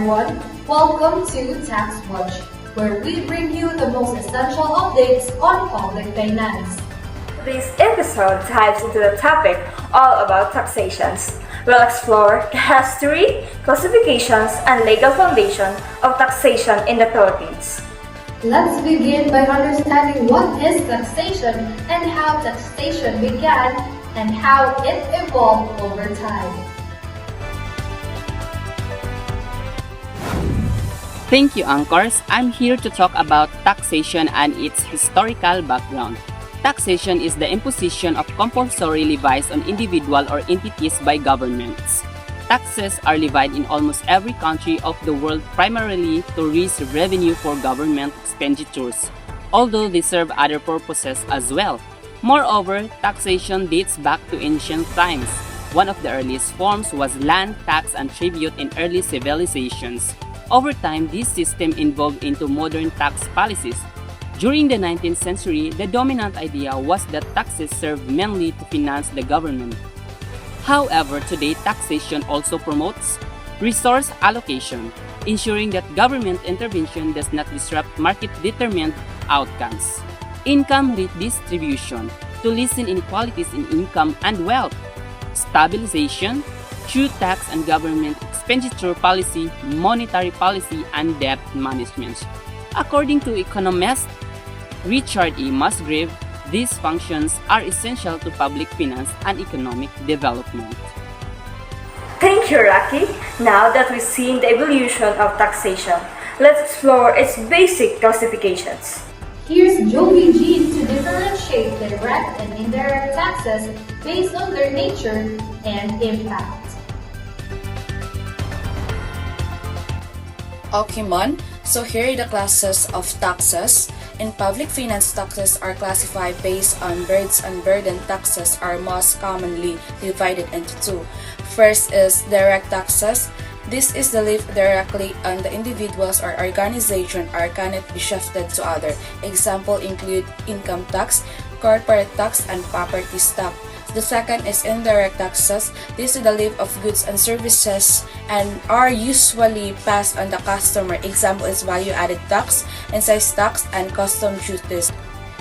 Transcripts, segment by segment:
everyone. Welcome to Tax Watch, where we bring you the most essential updates on public finance. This episode dives into the topic all about taxations. We'll explore the history, classifications, and legal foundation of taxation in the Philippines. Let's begin by understanding what is taxation and how taxation began and how it evolved over time. Thank you, Anchors. I'm here to talk about taxation and its historical background. Taxation is the imposition of compulsory levies on individual or entities by governments. Taxes are levied in almost every country of the world primarily to raise revenue for government expenditures, although they serve other purposes as well. Moreover, taxation dates back to ancient times. One of the earliest forms was land tax and tribute in early civilizations. Over time, this system evolved into modern tax policies. During the 19th century, the dominant idea was that taxes served mainly to finance the government. However, today taxation also promotes resource allocation, ensuring that government intervention does not disrupt market-determined outcomes. Income redistribution, to lessen inequalities in income and wealth. Stabilization, through tax and government expenditure policy, monetary policy, and debt management. According to economist Richard E. Musgrave, these functions are essential to public finance and economic development. Thank you, Rocky. Now that we've seen the evolution of taxation, let's explore its basic classifications. Here's Joey G to differentiate direct and indirect taxes based on their nature and impact. Okay, Mon. So here are the classes of taxes. In public finance, taxes are classified based on burdens and burden taxes are most commonly divided into two. First is direct taxes. This is the levy directly on the individuals or organization or cannot be shifted to other. Example include income tax, corporate tax, and property tax. The second is indirect taxes. This is the levy of goods and services and are usually passed on the customer. Example is value-added tax, excise tax, and custom duties.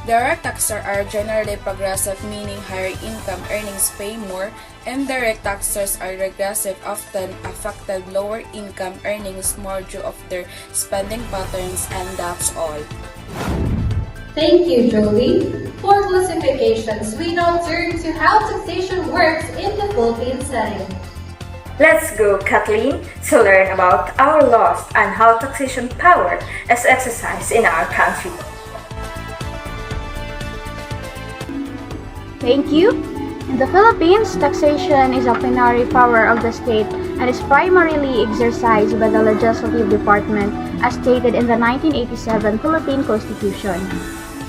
Direct taxes are generally progressive, meaning higher income earnings pay more. Indirect taxes are regressive, often affected lower income earnings more due of their spending patterns, and that's all. Thank you, Jolie. For classifications, we now turn to how taxation works in the Philippine setting. Let's go, Kathleen, to learn about our laws and how taxation power is exercised in our country. Thank you. In the Philippines, taxation is a plenary power of the state and is primarily exercised by the Legislative Department as stated in the 1987 Philippine Constitution.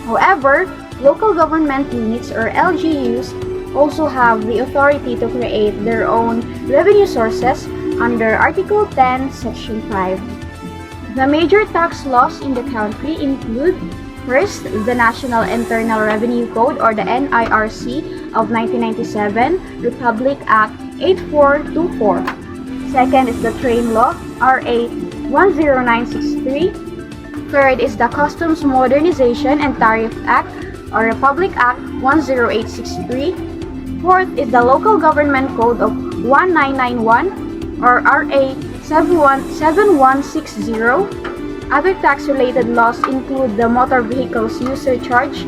However, local government units or LGUs also have the authority to create their own revenue sources under Article 10, Section 5. The major tax laws in the country include: first, the National Internal Revenue Code or the NIRC of 1997, Republic Act 8424. Second is the Train Law, RA 10963. Third is the Customs Modernization and Tariff Act or Republic Act 10863. Fourth is the Local Government Code of 1991 or RA 7160. Other tax-related laws include the Motor Vehicles User Charge,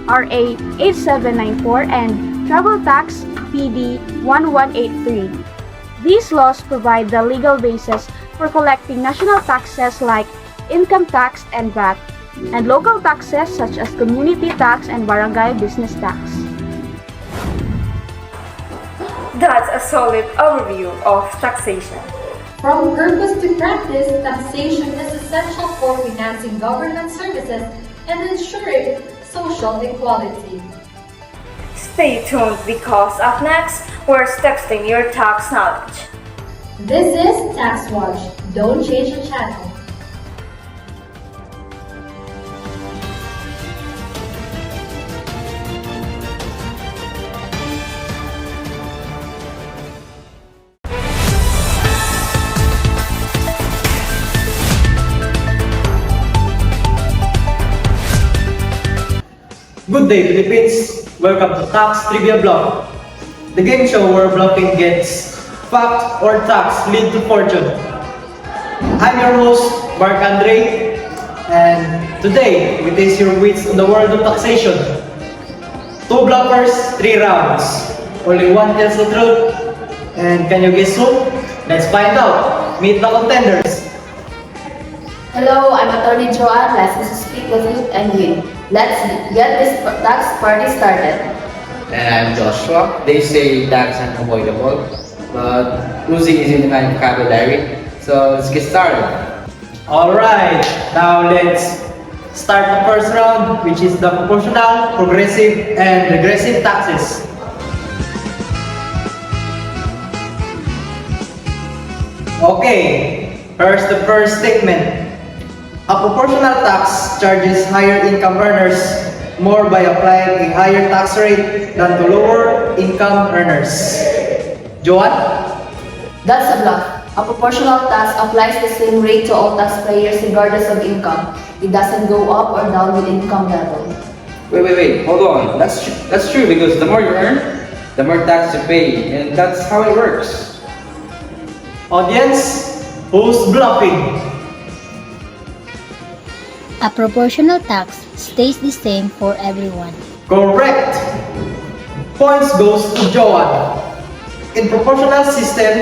RA 8794, and Travel Tax, PD 1183. These laws provide the legal basis for collecting national taxes like income tax and VAT, and local taxes such as community tax and barangay business tax. That's a solid overview of taxation. From purpose to practice, taxation is essential for financing government services and ensuring social equality. Stay tuned because up next, we're testing your tax knowledge. This is Tax Watch. Don't change the channel. day, Philippines. Welcome to Tax Trivia Bluff, the game show where bluffing gets fact or tax lead to fortune. I'm your host, Mark Andre, and today we taste your wits on the world of taxation. Two bluffers, 3 rounds. Only one tells the truth. And can you guess who? Let's find out. Meet the contenders. Hello, I'm Attorney Joanne, licensed to speak with you and win. Let's get this tax party started. And I'm Joshua. They say tax is unavoidable, but losing is in my vocabulary. So let's get started. Alright, now let's start the first round, which is the proportional, progressive, and regressive taxes. Okay, here's the first statement. A proportional tax charges higher income earners more by applying a higher tax rate than to lower income earners. Joanne? That's a bluff. A proportional tax applies the same rate to all taxpayers regardless of income. It doesn't go up or down with income level. Wait, hold on. That's true because the more you earn, the more tax you pay, and that's how it works. Audience, who's bluffing? A proportional tax stays the same for everyone. Correct! Points goes to Joanne. In proportional system,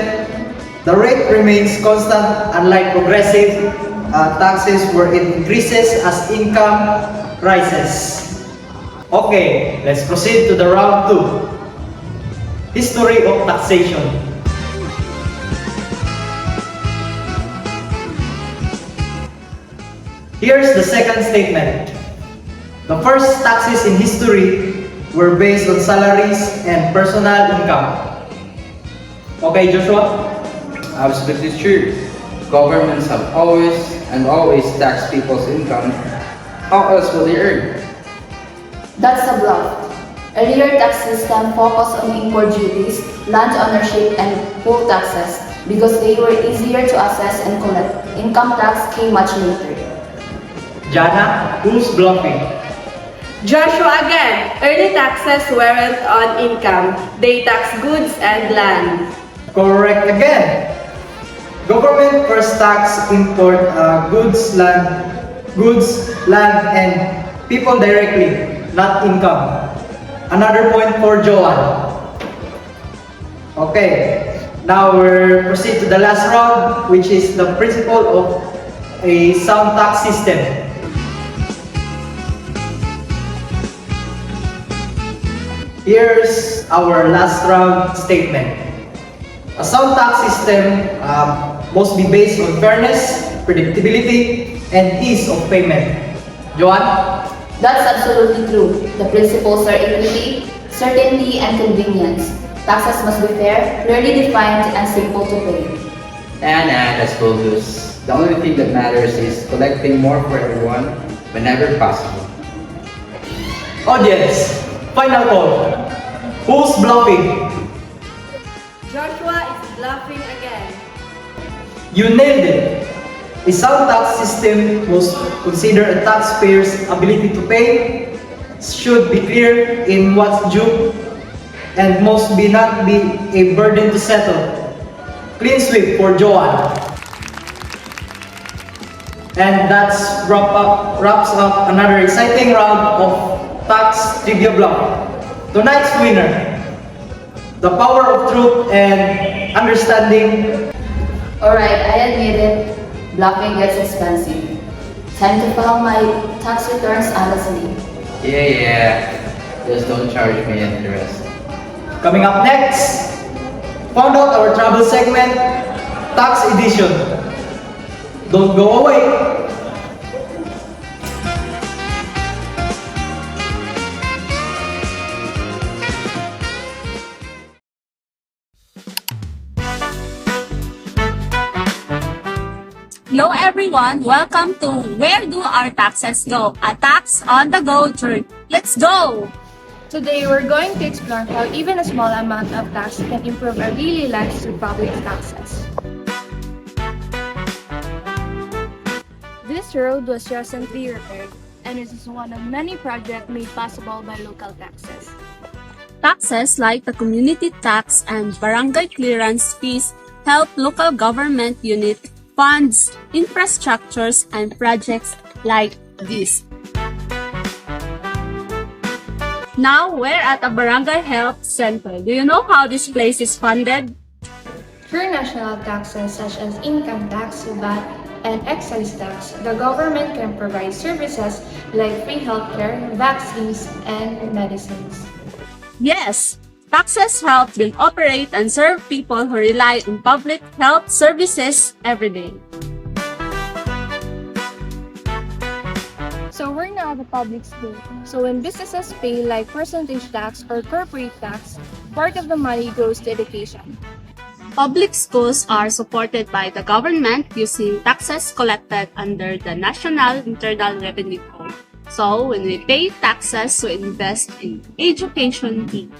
the rate remains constant unlike progressive taxes where it increases as income rises. Okay, let's proceed to the round 2. History of taxation. Here's the second statement. The first taxes in history were based on salaries and personal income. Okay, Joshua? Absolutely true. Governments have always taxed people's income. How else will they earn? That's a bluff. Earlier tax system focused on import duties, land ownership, and poll taxes because they were easier to assess and collect. Income tax came much later. Jana, who's bluffing? Joshua again. Early taxes weren't on income. They tax goods and land. Correct again. Government first tax import goods, land, and people directly, not income. Another point for Joanne. Okay, now we'll proceed to the last round, which is the principle of a sound tax system. Here's our last round statement. A sound tax system must be based on fairness, predictability, and ease of payment. Joanne? That's absolutely true. The principles are equity, certainty, and convenience. Taxes must be fair, clearly defined, and simple to pay. And that's bogus. The only thing that matters is collecting more for everyone whenever possible. Audience, final call. Who's bluffing? Joshua is bluffing again. You nailed it. A sound tax system must consider a taxpayer's ability to pay, should be clear in what's due, and must not be a burden to settle. Clean sweep for Joanne. And that's wraps up another exciting round of Tax Trivia Bluff. Tonight's winner, the power of truth and understanding. Alright, I admit it. Bluffing gets expensive. Time to file my tax returns honestly. Yeah. Just don't charge me interest. Coming up next, found out our travel segment, Tax Edition. Don't go away. Hello everyone, welcome to Where Do Our Taxes Go? A Tax on the Go journey. Let's go! Today, we're going to explore how even a small amount of tax can improve our daily lives through public taxes. This road was recently repaired. and it is one of many projects made possible by local taxes. Taxes like the community tax and barangay clearance fees help local government unit funds infrastructures and projects like this. Now we're at a barangay health center. Do you know how this place is funded? Through national taxes such as income tax, VAT, and excise tax, the government can provide services like free healthcare, vaccines, and medicines. Yes, taxes help build, operate, and serve people who rely on public health services every day. So we're now at the public school. So when businesses pay like percentage tax or corporate tax, part of the money goes to education. Public schools are supported by the government using taxes collected under the National Internal Revenue Code. So when we pay taxes, we invest in education needs.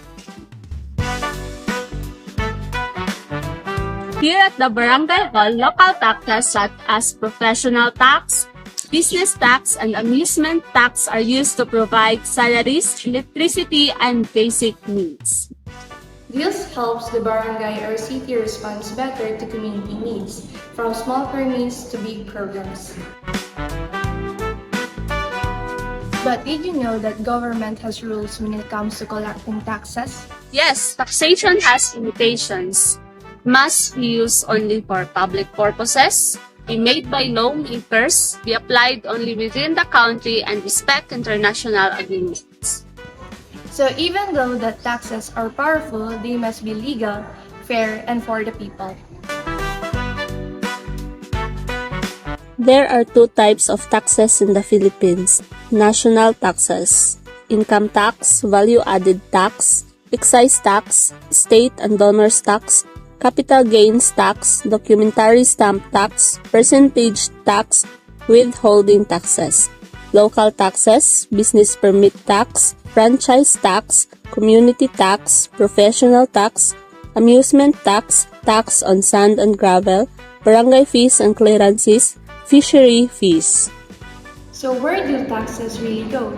Here at the Barangay Hall, local taxes such as professional tax, business tax, and amusement tax are used to provide salaries, electricity, and basic needs. This helps the barangay or city respond better to community needs, from small permits to big programs. But did you know that government has rules when it comes to collecting taxes? Yes, taxation has limitations. Must be used only for public purposes, be made by lawmakers, be applied only within the country, and respect international agreements. So even though the taxes are powerful, they must be legal, fair, and for the people. There are two types of taxes in the Philippines: national taxes, income tax, value-added tax, excise tax, state and donors tax, capital gains tax, documentary stamp tax, percentage tax, withholding taxes, local taxes, business permit tax, franchise tax, community tax, professional tax, amusement tax, tax on sand and gravel, barangay fees and clearances, fishery fees. So where do taxes really go?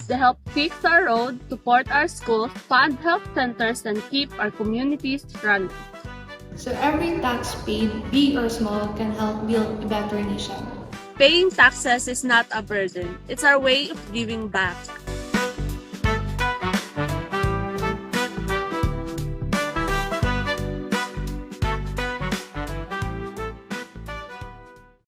They help fix our road, support our schools, fund health centers, and keep our communities running. So every tax paid, big or small, can help build a better nation. Paying taxes is not a burden. It's our way of giving back.